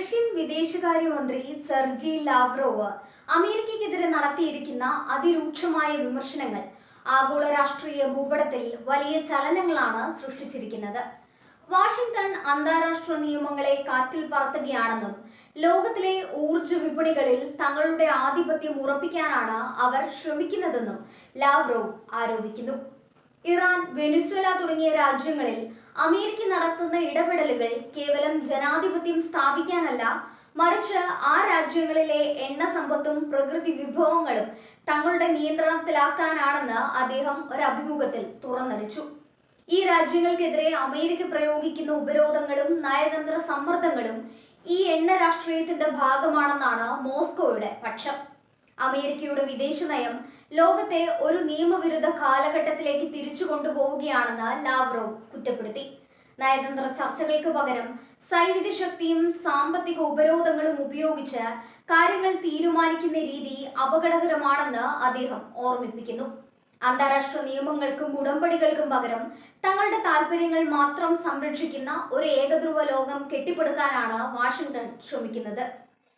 Russian വിദേശകാര്യമന്ത്രി Sergey Lavrov അമേരിക്കയ്ക്കെതിരെ നടത്തിയിരിക്കുന്ന അതിരൂക്ഷമായ വിമർശനങ്ങൾ ആഗോള രാഷ്ട്രീയ ഭൂപടത്തിൽ വലിയ ചലനങ്ങളാണ് സൃഷ്ടിച്ചിരിക്കുന്നത്. വാഷിംഗ്ടൺ അന്താരാഷ്ട്ര നിയമങ്ങളെ കാറ്റിൽ പറത്തുകയാണെന്നും ലോകത്തിലെ ഊർജ്ജ വിപണികളിൽ തങ്ങളുടെ ആധിപത്യം ഉറപ്പിക്കാനാണ് അവർ ശ്രമിക്കുന്നതെന്നും ലാവ്റോവ് ആരോപിക്കുന്നു. ഇറാൻ, വെനിസ്വേല തുടങ്ങിയ രാജ്യങ്ങളിൽ അമേരിക്ക നടത്തുന്ന ഇടപെടലുകൾ കേവലം ജനാധിപത്യം സ്ഥാപിക്കാനല്ല, മറിച്ച് ആ രാജ്യങ്ങളിലെ എണ്ണ സമ്പത്തും പ്രകൃതി വിഭവങ്ങളും തങ്ങളുടെ നിയന്ത്രണത്തിലാക്കാനാണെന്ന് അദ്ദേഹം ഒരു അഭിമുഖത്തിൽ തുറന്നടിച്ചു. ഈ രാജ്യങ്ങൾക്കെതിരെ അമേരിക്ക പ്രയോഗിക്കുന്ന ഉപരോധങ്ങളും നയതന്ത്ര സമ്മർദ്ദങ്ങളും ഈ എണ്ണ രാഷ്ട്രീയത്തിന്റെ ഭാഗമാണെന്നാണ് മോസ്കോയുടെ പക്ഷം. അമേരിക്കയുടെ വിദേശ നയം ലോകത്തെ ഒരു നിയമവിരുദ്ധ കാലഘട്ടത്തിലേക്ക് തിരിച്ചു കൊണ്ടുപോവുകയാണെന്ന് ലാവ്റോവ് കുറ്റപ്പെടുത്തി. നയതന്ത്ര ചർച്ചകൾക്ക് പകരം സൈനിക ശക്തിയും സാമ്പത്തിക ഉപരോധങ്ങളും ഉപയോഗിച്ച് കാര്യങ്ങൾ തീരുമാനിക്കുന്ന രീതി അപകടകരമാണെന്ന് അദ്ദേഹം ഓർമ്മിപ്പിക്കുന്നു. അന്താരാഷ്ട്ര നിയമങ്ങൾക്കും ഉടമ്പടികൾക്കും പകരം തങ്ങളുടെ താൽപര്യങ്ങൾ മാത്രം സംരക്ഷിക്കുന്ന ഒരു ഏകധ്രുവ ലോകം കെട്ടിപ്പടുക്കാനാണ് വാഷിംഗ്ടൺ ശ്രമിക്കുന്നത്.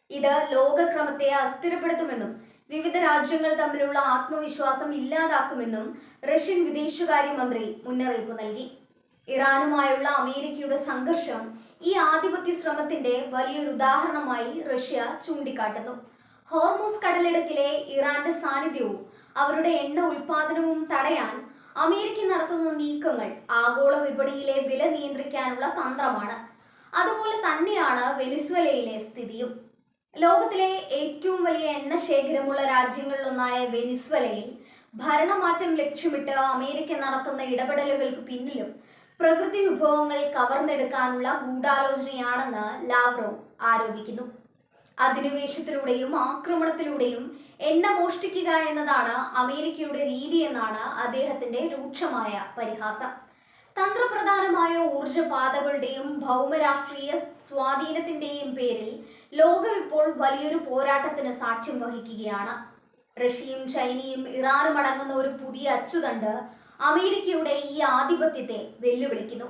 ഇത് ലോകക്രമത്തെ അസ്ഥിരപ്പെടുത്തുമെന്നും വിവിധ രാജ്യങ്ങൾ തമ്മിലുള്ള ആത്മവിശ്വാസം ഇല്ലാതാക്കുമെന്നും റഷ്യൻ വിദേശകാര്യമന്ത്രി മുന്നറിയിപ്പ് നൽകി. ഇറാനുമായുള്ള അമേരിക്കയുടെ സംഘർഷം ഈ ആധിപത്യ ശ്രമത്തിന്റെ വലിയൊരു ഉദാഹരണമായി റഷ്യ ചൂണ്ടിക്കാട്ടുന്നു. ഹോർമൂസ് കടലിടുക്കിലെ ഇറാന്റെ സാന്നിധ്യവും അവരുടെ എണ്ണ ഉൽപാദനവും തടയാൻ അമേരിക്ക നടത്തുന്ന നീക്കങ്ങൾ ആഗോള വിപണിയിലെ വില നിയന്ത്രിക്കാനുള്ള തന്ത്രമാണ്. അതുപോലെ തന്നെയാണ് വെനിസ്വേലയിലെ സ്ഥിതിയും. ലോകത്തിലെ ഏറ്റവും വലിയ എണ്ണ ശേഖരമുള്ള രാജ്യങ്ങളിലൊന്നായ വെനിസ്വേലയിൽ ഭരണമാറ്റം ലക്ഷ്യമിട്ട് അമേരിക്ക നടത്തുന്ന ഇടപെടലുകൾക്ക് പിന്നിലും പ്രകൃതി വിഭവങ്ങൾ കവർന്നെടുക്കാനുള്ള ഗൂഢാലോചനയാണെന്ന് ലാവ്റോവ് ആരോപിക്കുന്നു. അധിനിവേശത്തിലൂടെയും ആക്രമണത്തിലൂടെയും എണ്ണ മോഷ്ടിക്കുക എന്നതാണ് അമേരിക്കയുടെ രീതിയെന്നാണ് അദ്ദേഹത്തിന്റെ രൂക്ഷമായ പരിഹാസം. തന്ത്രപ്രധാനമായ ഊർജ്ജപാതകളുടെയും ഭൗമരാഷ്ട്രീയ സ്വാധീനത്തിന്റെയും പേരിൽ ലോകം ഇപ്പോൾ വലിയൊരു പോരാട്ടത്തിന് സാക്ഷ്യം വഹിക്കുകയാണ്. റഷ്യയും ചൈനയും ഇറാനും അടങ്ങുന്ന ഒരു പുതിയ അച്ചുതണ്ട് അമേരിക്കയുടെ ഈ ആധിപത്യത്തെ വെല്ലുവിളിക്കുന്നു.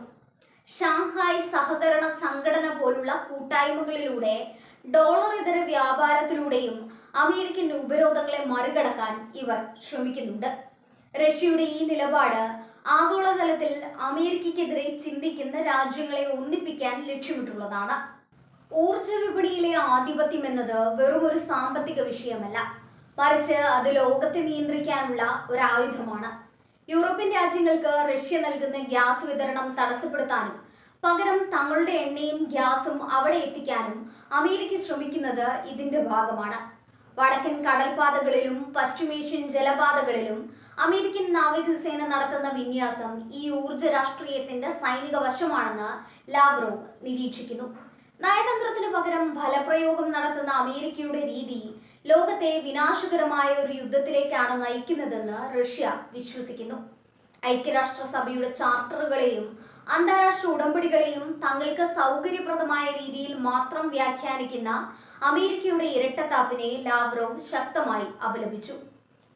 ഷാങ്ഹായ് സഹകരണ സംഘടന പോലുള്ള കൂട്ടായ്മകളിലൂടെ ഡോളർ ഇതര വ്യാപാരത്തിലൂടെയും അമേരിക്കൻ ഉപരോധങ്ങളെ മറികടക്കാൻ ഇവർ ശ്രമിക്കുന്നുണ്ട്. റഷ്യയുടെ ഈ നിലപാട് ആഗോളതലത്തിൽ അമേരിക്കയ്ക്കെതിരെ ചിന്തിക്കുന്ന രാജ്യങ്ങളെ ഒന്നിപ്പിക്കാൻ ലക്ഷ്യമിട്ടുള്ളതാണ്. ഊർജ വിപണിയിലെ ആധിപത്യം എന്നത് വെറും ഒരു സാമ്പത്തിക വിഷയമല്ല, മറിച്ച് അത് ലോകത്തെ നിയന്ത്രിക്കാനുള്ള ഒരു ആയുധമാണ്. യൂറോപ്യൻ രാജ്യങ്ങൾക്ക് റഷ്യ നൽകുന്ന ഗ്യാസ് വിതരണം തടസ്സപ്പെടുത്താനും പകരം തങ്ങളുടെ എണ്ണയും ഗ്യാസും അവിടെ എത്തിക്കാനും അമേരിക്ക ശ്രമിക്കുന്നത് ഇതിന്റെ ഭാഗമാണ്. വടക്കൻ കടൽപാതകളിലും പശ്ചിമേഷ്യൻ ജലപാതകളിലും അമേരിക്കൻ നാവികസേന നടത്തുന്ന വിന്യാസം ഈ ഊർജ രാഷ്ട്രീയത്തിന്റെ സൈനിക വശമാണെന്ന് ലാവ്റോവ് നിരീക്ഷിക്കുന്നു. നയതന്ത്രത്തിന് പകരം ഫലപ്രയോഗം നടത്തുന്ന അമേരിക്കയുടെ രീതി ലോകത്തെ വിനാശകരമായ ഒരു യുദ്ധത്തിലേക്കാണ് നയിക്കുന്നതെന്ന് റഷ്യ വിശ്വസിക്കുന്നു. ഐക്യരാഷ്ട്രസഭയുടെ ചാർട്ടറുകളെയും അന്താരാഷ്ട്ര ഉടമ്പടികളെയും തങ്ങൾക്ക് സൗകര്യപ്രദമായ രീതിയിൽ മാത്രം വ്യാഖ്യാനിക്കുന്ന അമേരിക്കയുടെ ഇരട്ടത്താപ്പിനെ ലാവ്റോവ് ശക്തമായി അപലപിച്ചു.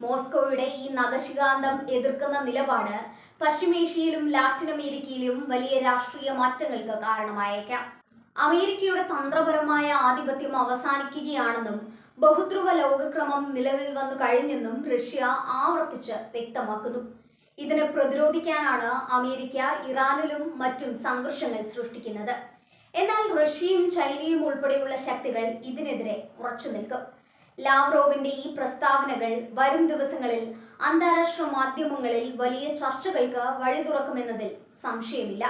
മോസ്കോയുടെ ഈ നഖശിഖാന്തം എതിർക്കുന്ന നിലപാട് പശ്ചിമേഷ്യയിലും ലാറ്റിൻ അമേരിക്കയിലും വലിയ രാഷ്ട്രീയ മാറ്റങ്ങൾക്ക് കാരണമായേക്കാം. അമേരിക്കയുടെ തന്ത്രപരമായ ആധിപത്യം അവസാനിക്കുകയാണെന്നും ബഹുധ്രുവ ലോകക്രമം നിലവിൽ വന്നു കഴിഞ്ഞെന്നും റഷ്യ ആവർത്തിച്ച് വ്യക്തമാക്കുന്നു. ഇതിനെ പ്രതിരോധിക്കാനാണ് അമേരിക്ക ഇറാനിലും മറ്റും സംഘർഷങ്ങൾ സൃഷ്ടിക്കുന്നത്. എന്നാൽ റഷ്യയും ചൈനയും ഉൾപ്പെടെയുള്ള ശക്തികൾ ഇതിനെതിരെ ഉറച്ചു നിൽക്കും. ലാവ്റോവിന്റെ ഈ പ്രസ്താവനകൾ വരും ദിവസങ്ങളിൽ അന്താരാഷ്ട്ര മാധ്യമങ്ങളിൽ വലിയ ചർച്ചകൾക്ക് വഴി തുറക്കുമെന്നതിൽ സംശയമില്ല.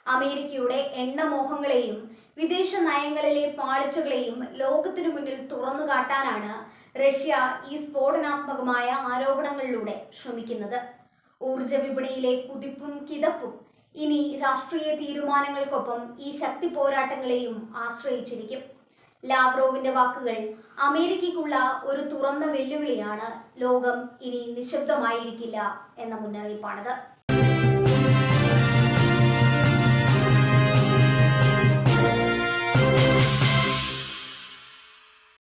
അമേരിക്കയുടെ എണ്ണമോഹങ്ങളെയും വിദേശ നയങ്ങളിലെ പാളിച്ചകളെയും ലോകത്തിനു മുന്നിൽ തുറന്നു കാട്ടാനാണ് റഷ്യ ഈ സ്ഫോടനാത്മകമായ ആരോപണങ്ങളിലൂടെ ശ്രമിക്കുന്നത്. ഊർജ വിപണിയിലെ കുതിപ്പും കിതപ്പും ഇനി രാഷ്ട്രീയ തീരുമാനങ്ങൾക്കൊപ്പം ഈ ശക്തി പോരാട്ടങ്ങളെയും ആശ്രയിച്ചിരിക്കും. ലാവ്റോവിന്റെ വാക്കുകൾ അമേരിക്കയ്ക്കുള്ള ഒരു തുറന്ന വെല്ലുവിളിയാണ്. ലോകം ഇനി നിശബ്ദമായിരിക്കില്ല എന്ന മുന്നറിയിപ്പാണിത്.